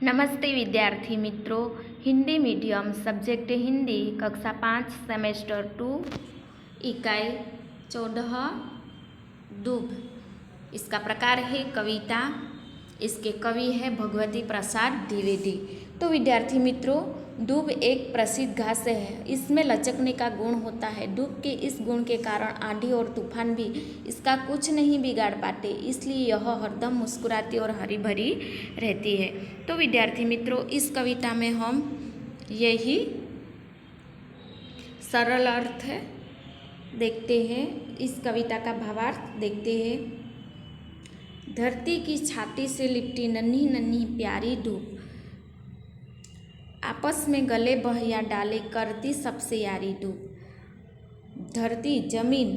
नमस्ते विद्यार्थी मित्रों, हिंदी मीडियम सब्जेक्ट हिंदी कक्षा 5 सेमेस्टर 2 इकाई 14 दूब। इसका प्रकार है कविता। इसके कवि है भगवती प्रसाद द्विवेदी। तो विद्यार्थी मित्रों, दूब एक प्रसिद्ध घास है। इसमें लचकने का गुण होता है। दूब के इस गुण के कारण आंधी और तूफान भी इसका कुछ नहीं बिगाड़ पाते, इसलिए यह हरदम मुस्कुराती और हरी भरी रहती है। तो विद्यार्थी मित्रों, इस कविता में हम यही सरल अर्थ देखते हैं। इस कविता का भावार्थ देखते हैं। धरती की छाती से लिपटी नन्ही नन्ही प्यारी धूप, आपस में गले बहिया डाले करती सबसे यारी धूप। धरती जमीन।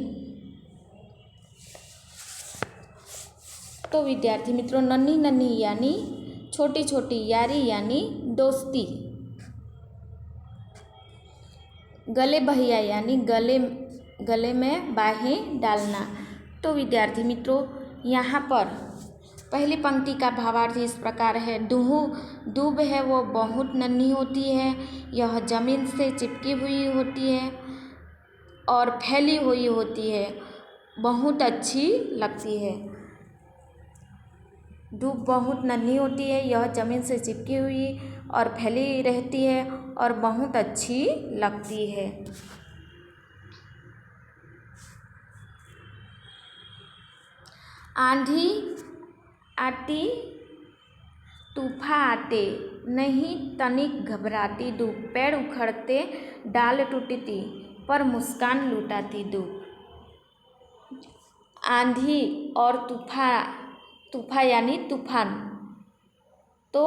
तो विद्यार्थी मित्रों, नन्ही नन्ही यानी छोटी छोटी, यारी यानी दोस्ती, गले बहिया यानी गले में बाहें डालना। तो विद्यार्थी मित्रों, यहाँ पर पहली पंक्ति का भावार्थ इस प्रकार है। दूब है वो बहुत नन्ही होती है, यह जमीन से चिपकी हुई होती है और फैली हुई होती है, बहुत अच्छी लगती है। दूब बहुत नन्ही होती है, यह जमीन से चिपकी हुई और फैली रहती है और बहुत अच्छी लगती है। आंधी आती तूफान आते, नहीं तनिक घबराती धूप, पेड़ उखड़ते डाल टूटती, पर मुस्कान लुटाती धूप। आंधी और तूफान यानी तूफान। तो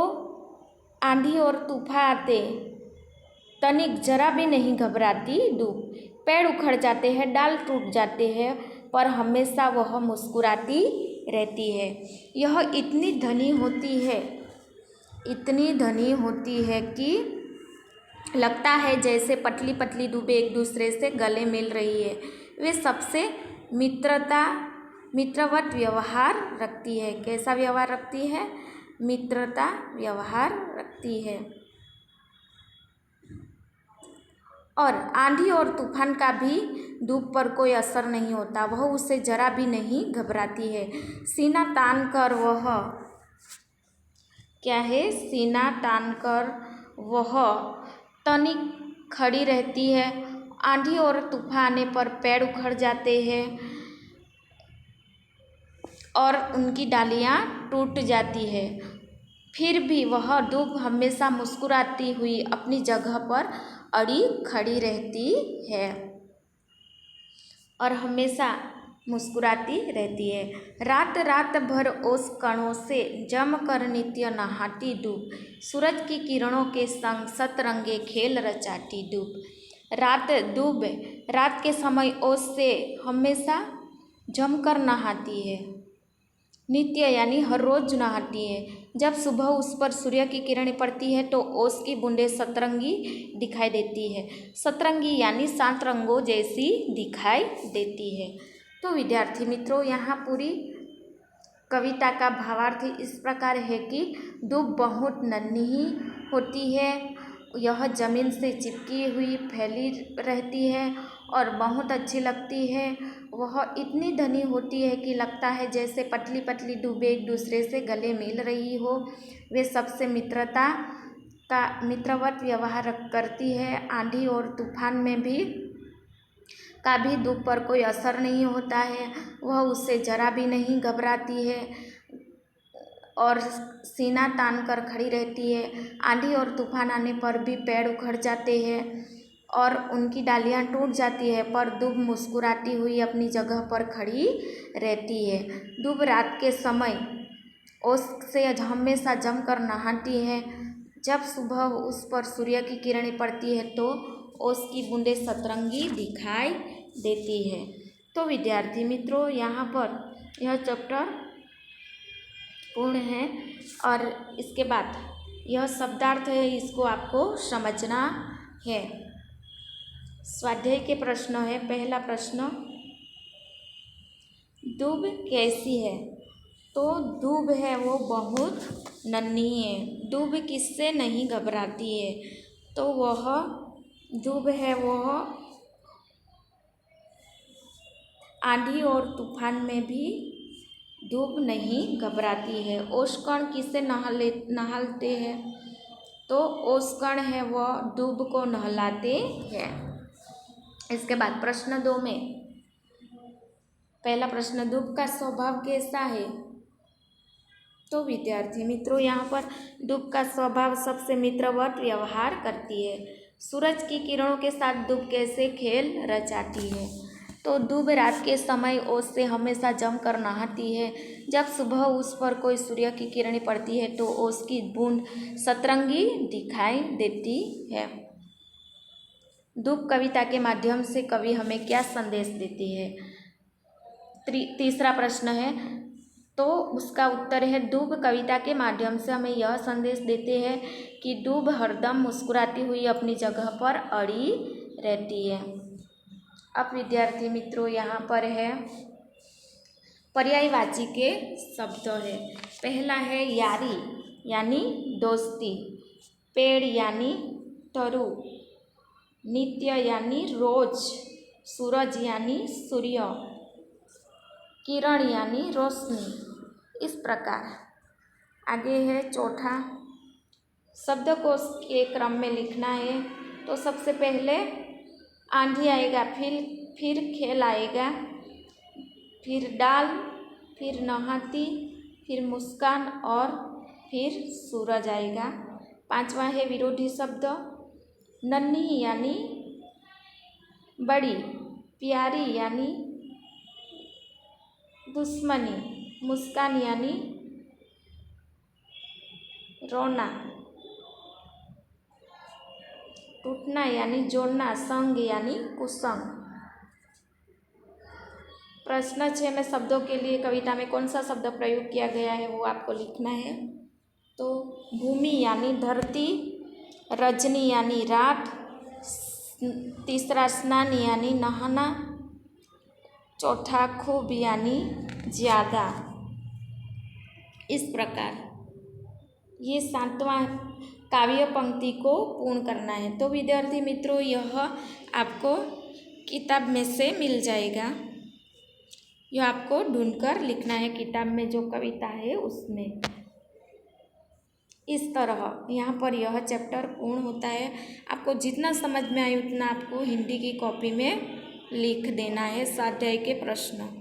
आंधी और तूफान आते, तनिक जरा भी नहीं घबराती धूप, पेड़ उखड़ जाते हैं, डाल टूट जाते हैं, पर हमेशा वह मुस्कुराती रहती है। यह इतनी धनी होती है कि लगता है जैसे पतली पतली दूबें एक दूसरे से गले मिल रही है। वे सबसे मित्रवत व्यवहार रखती है। कैसा व्यवहार रखती है? मित्रता व्यवहार रखती है। और आंधी और तूफान का भी धूप पर कोई असर नहीं होता, वह उससे जरा भी नहीं घबराती है। सीना तान कर वह क्या है? सीना तान कर वह तनिक खड़ी रहती है। आंधी और तूफान आने पर पेड़ उखड़ जाते हैं और उनकी डालियाँ टूट जाती है, फिर भी वह दूब हमेशा मुस्कुराती हुई अपनी जगह पर अड़ी खड़ी रहती है और हमेशा मुस्कुराती रहती है। रात रात भर ओस कणों से जम कर नित्य नहाती धूप, सूरज की किरणों के संग सतरंगे खेल रचाती धूप। रात के समय ओस से हमेशा जमकर नहाती है। नित्य यानी हर रोज नहाती है। जब सुबह उस पर सूर्य की किरणें पड़ती है तो ओस की बूंदें सतरंगी दिखाई देती है। सतरंगी यानी 7 रंगों जैसी दिखाई देती है। तो विद्यार्थी मित्रों, यहाँ पूरी कविता का भावार्थ इस प्रकार है कि दूब बहुत नन्ही होती है, यह जमीन से चिपकी हुई फैली रहती है और बहुत अच्छी लगती है। वह इतनी धनी होती है कि लगता है जैसे पतली पतली दूबें एक दूसरे से गले मिल रही हो। वे सबसे मित्रवत व्यवहार करती है। आंधी और तूफान में भी दूब पर कोई असर नहीं होता है, वह उससे जरा भी नहीं घबराती है और सीना तान कर खड़ी रहती है। आंधी और तूफान आने पर भी पेड़ उखड़ जाते हैं और उनकी डालियाँ टूट जाती है, पर दूब मुस्कुराती हुई अपनी जगह पर खड़ी रहती है। दूब रात के समय ओस से हमेशा जमकर नहाती है। जब सुबह उस पर सूर्य की किरणें पड़ती है तो ओस की बूंदें सतरंगी दिखाई देती है। तो विद्यार्थी मित्रों, यहाँ पर यह चैप्टर पूर्ण है और इसके बाद यह शब्दार्थ है, इसको आपको समझना है। स्वाध्याय के प्रश्न है। पहला प्रश्न, दूब कैसी है? तो दूब है वो बहुत नन्ही है। दूब किससे नहीं घबराती है? तो वह दूब है वह आंधी और तूफान में भी दूब नहीं घबराती है। ओशकण किसे नहलाते हैं? तो ओशकण है वह दूब को नहलाते हैं। इसके बाद प्रश्न 2 में पहला प्रश्न, दूब का स्वभाव कैसा है? तो विद्यार्थी मित्रों यहाँ पर दूब का स्वभाव सबसे मित्रवत व्यवहार करती है। सूरज की किरणों के साथ दूब कैसे खेल रचाती है? तो दूब रात के समय ओस से हमेशा जमकर नहाती है। जब सुबह उस पर कोई सूर्य की किरणें पड़ती है तो ओस की बूंद सतरंगी दिखाई देती है। दूब कविता के माध्यम से कवि हमें क्या संदेश देती है? तीसरा प्रश्न है तो उसका उत्तर है दूब कविता के माध्यम से हमें यह संदेश देते हैं कि दूब हरदम मुस्कुराती हुई अपनी जगह पर अड़ी रहती है। अब विद्यार्थी मित्रों यहाँ पर है पर्यायवाची के शब्द है। पहला है यारी यानी दोस्ती, पेड़ यानी तरु, नित्य यानी रोज, सूरज यानी सूर्य, किरण यानी रोशनी। इस प्रकार आगे है चौथा, शब्दकोश के क्रम में लिखना है। तो सबसे पहले आंधी आएगा, फिर खेल आएगा, फिर डाल, फिर नहाती, फिर मुस्कान और फिर सूरज आएगा। पांचवा है विरोधी शब्द, नन्ही यानी बड़ी, प्यारी यानी दुश्मनी, मुस्कान यानी रोना, टूटना यानी जोड़ना, संग यानी कुसंग। प्रश्न 6 में शब्दों के लिए कविता में कौन सा शब्द प्रयोग किया गया है वो आपको लिखना है। तो भूमि यानी धरती, रजनी यानी रात, तीसरा स्नान यानी नहाना, चौथा खूब यानी ज़्यादा। इस प्रकार ये 7वां काव्य पंक्ति को पूर्ण करना है। तो विद्यार्थी मित्रों यह आपको किताब में से मिल जाएगा, यह आपको ढूंढकर लिखना है किताब में जो कविता है उसमें। इस तरह यहाँ पर यह चैप्टर पूर्ण होता है। आपको जितना समझ में आए उतना आपको हिंदी की कॉपी में लिख देना है स्वाध्याय के प्रश्न।